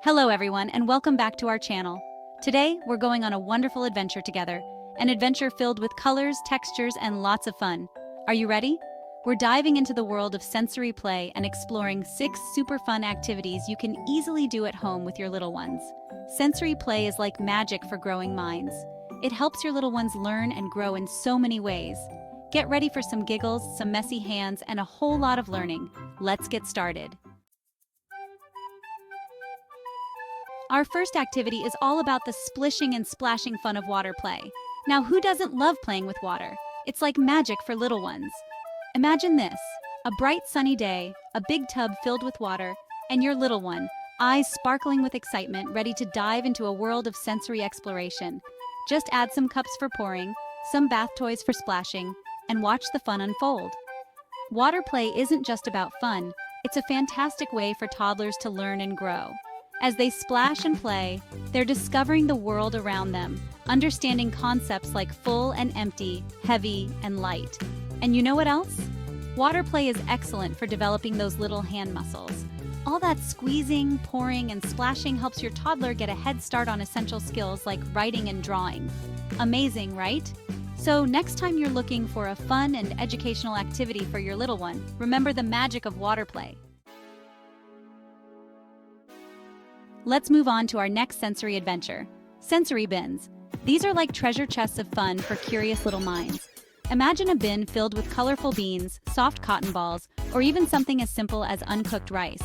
Hello everyone, and welcome back to our channel. Today, we're going on a wonderful adventure together, an adventure filled with colors, textures, and lots of fun. Are you ready? We're diving into the world of sensory play and exploring 6 super fun activities you can easily do at home with your little ones. Sensory play is like magic for growing minds. It helps your little ones learn and grow in so many ways. Get ready for some giggles, some messy hands, and a whole lot of learning. Let's get started. Our first activity is all about the splishing and splashing fun of water play. Now, who doesn't love playing with water? It's like magic for little ones. Imagine this: a bright sunny day, a big tub filled with water, and your little one, eyes sparkling with excitement, ready to dive into a world of sensory exploration. Just add some cups for pouring, some bath toys for splashing, and watch the fun unfold. Water play isn't just about fun, it's a fantastic way for toddlers to learn and grow. As they splash and play, they're discovering the world around them, understanding concepts like full and empty, heavy and light. And you know what else? Water play is excellent for developing those little hand muscles. All that squeezing, pouring, and splashing helps your toddler get a head start on essential skills like writing and drawing. Amazing, right? So next time you're looking for a fun and educational activity for your little one, remember the magic of water play. Let's move on to our next sensory adventure: sensory bins. These are like treasure chests of fun for curious little minds. Imagine a bin filled with colorful beans, soft cotton balls, or even something as simple as uncooked rice.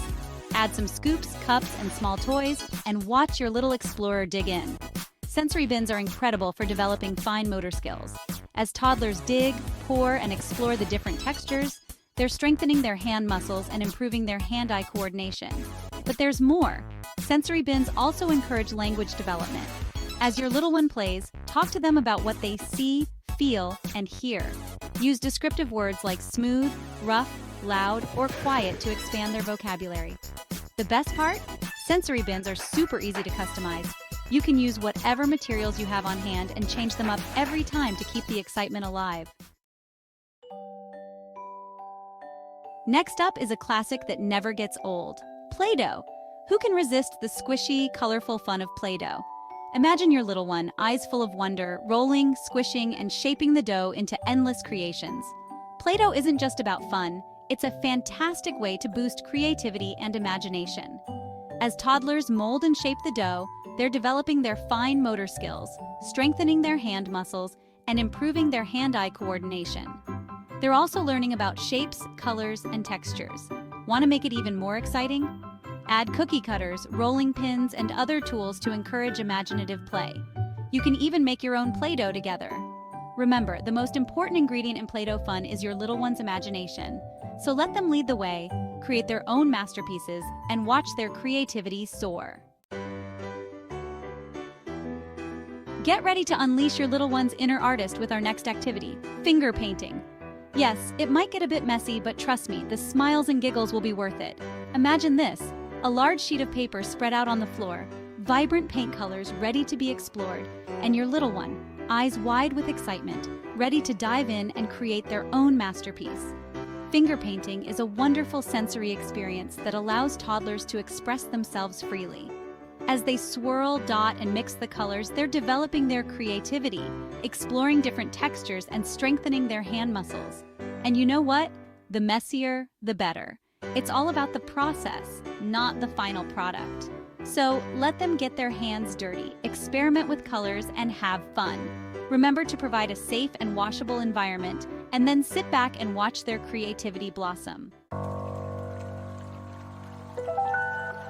Add some scoops, cups, and small toys, and watch your little explorer dig in. Sensory bins are incredible for developing fine motor skills. As toddlers dig, pour, and explore the different textures, they're strengthening their hand muscles and improving their hand-eye coordination. But there's more. Sensory bins also encourage language development. As your little one plays, talk to them about what they see, feel, and hear. Use descriptive words like smooth, rough, loud, or quiet to expand their vocabulary. The best part? Sensory bins are super easy to customize. You can use whatever materials you have on hand and change them up every time to keep the excitement alive. Next up is a classic that never gets old: Play-Doh. Who can resist the squishy, colorful fun of Play-Doh? Imagine your little one, eyes full of wonder, rolling, squishing, and shaping the dough into endless creations. Play-Doh isn't just about fun, it's a fantastic way to boost creativity and imagination. As toddlers mold and shape the dough, they're developing their fine motor skills, strengthening their hand muscles, and improving their hand-eye coordination. They're also learning about shapes, colors, and textures. Want to make it even more exciting? Add cookie cutters, rolling pins, and other tools to encourage imaginative play. You can even make your own Play-Doh together. Remember, the most important ingredient in Play-Doh fun is your little one's imagination. So let them lead the way, create their own masterpieces, and watch their creativity soar. Get ready to unleash your little one's inner artist with our next activity: finger painting. Yes, it might get a bit messy, but trust me, the smiles and giggles will be worth it. Imagine this: a large sheet of paper spread out on the floor, vibrant paint colors ready to be explored, and your little one, eyes wide with excitement, ready to dive in and create their own masterpiece. Finger painting is a wonderful sensory experience that allows toddlers to express themselves freely. As they swirl, dot, and mix the colors, they're developing their creativity, exploring different textures, and strengthening their hand muscles. And you know what? The messier, the better. It's all about the process, not the final product. So let them get their hands dirty, experiment with colors, and have fun. Remember to provide a safe and washable environment, and then sit back and watch their creativity blossom.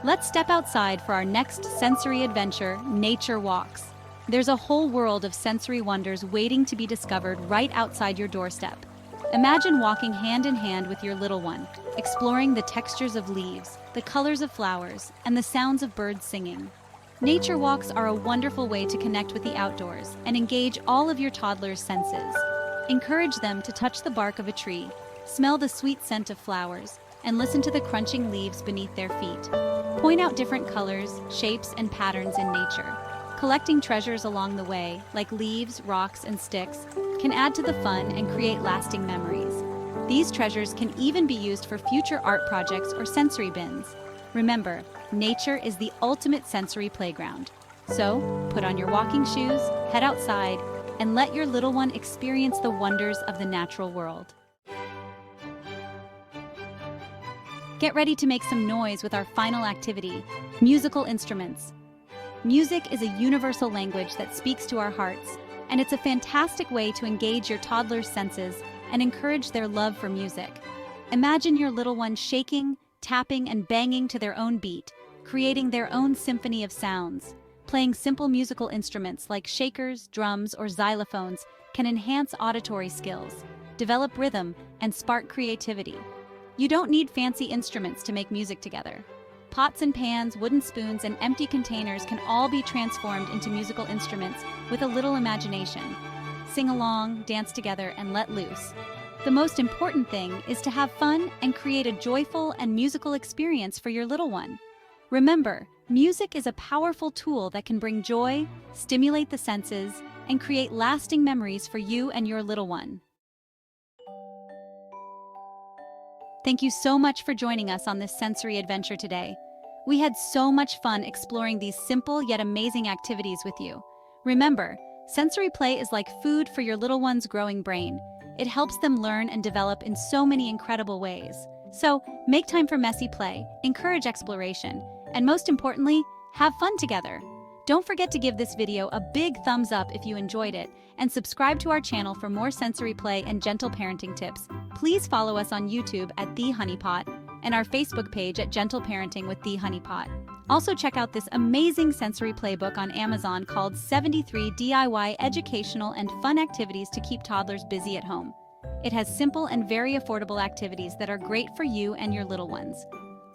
Let's step outside for our next sensory adventure: nature walks. There's a whole world of sensory wonders waiting to be discovered right outside your doorstep. Imagine walking hand in hand with your little one, exploring the textures of leaves, the colors of flowers, and the sounds of birds singing. Nature walks are a wonderful way to connect with the outdoors and engage all of your toddler's senses. Encourage them to touch the bark of a tree, smell the sweet scent of flowers, and listen to the crunching leaves beneath their feet. Point out different colors, shapes, and patterns in nature. Collecting treasures along the way, like leaves, rocks, and sticks, can add to the fun and create lasting memories. These treasures can even be used for future art projects or sensory bins. Remember, nature is the ultimate sensory playground. So, put on your walking shoes, head outside, and let your little one experience the wonders of the natural world. Get ready to make some noise with our final activity, musical instruments. Music is a universal language that speaks to our hearts, and it's a fantastic way to engage your toddler's senses and encourage their love for music. Imagine your little one shaking, tapping, and banging to their own beat, creating their own symphony of sounds. Playing simple musical instruments like shakers, drums, or xylophones can enhance auditory skills, develop rhythm, and spark creativity. You don't need fancy instruments to make music together. Pots and pans, wooden spoons, and empty containers can all be transformed into musical instruments with a little imagination. Sing along, dance together, and let loose. The most important thing is to have fun and create a joyful and musical experience for your little one. Remember, music is a powerful tool that can bring joy, stimulate the senses, and create lasting memories for you and your little one. Thank you so much for joining us on this sensory adventure today. We had so much fun exploring these simple yet amazing activities with you. Remember, sensory play is like food for your little one's growing brain. It helps them learn and develop in so many incredible ways. So, make time for messy play, encourage exploration, and most importantly, have fun together. Don't forget to give this video a big thumbs up if you enjoyed it, and subscribe to our channel for more sensory play and gentle parenting tips. Please follow us on YouTube at The Honey Pot and our Facebook page at Gentle Parenting with The Honey Pot. Also check out this amazing sensory playbook on Amazon called 73 DIY Educational and Fun Activities to Keep Toddlers Busy at Home. It has simple and very affordable activities that are great for you and your little ones.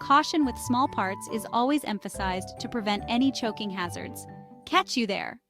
Caution with small parts is always emphasized to prevent any choking hazards. Catch you there!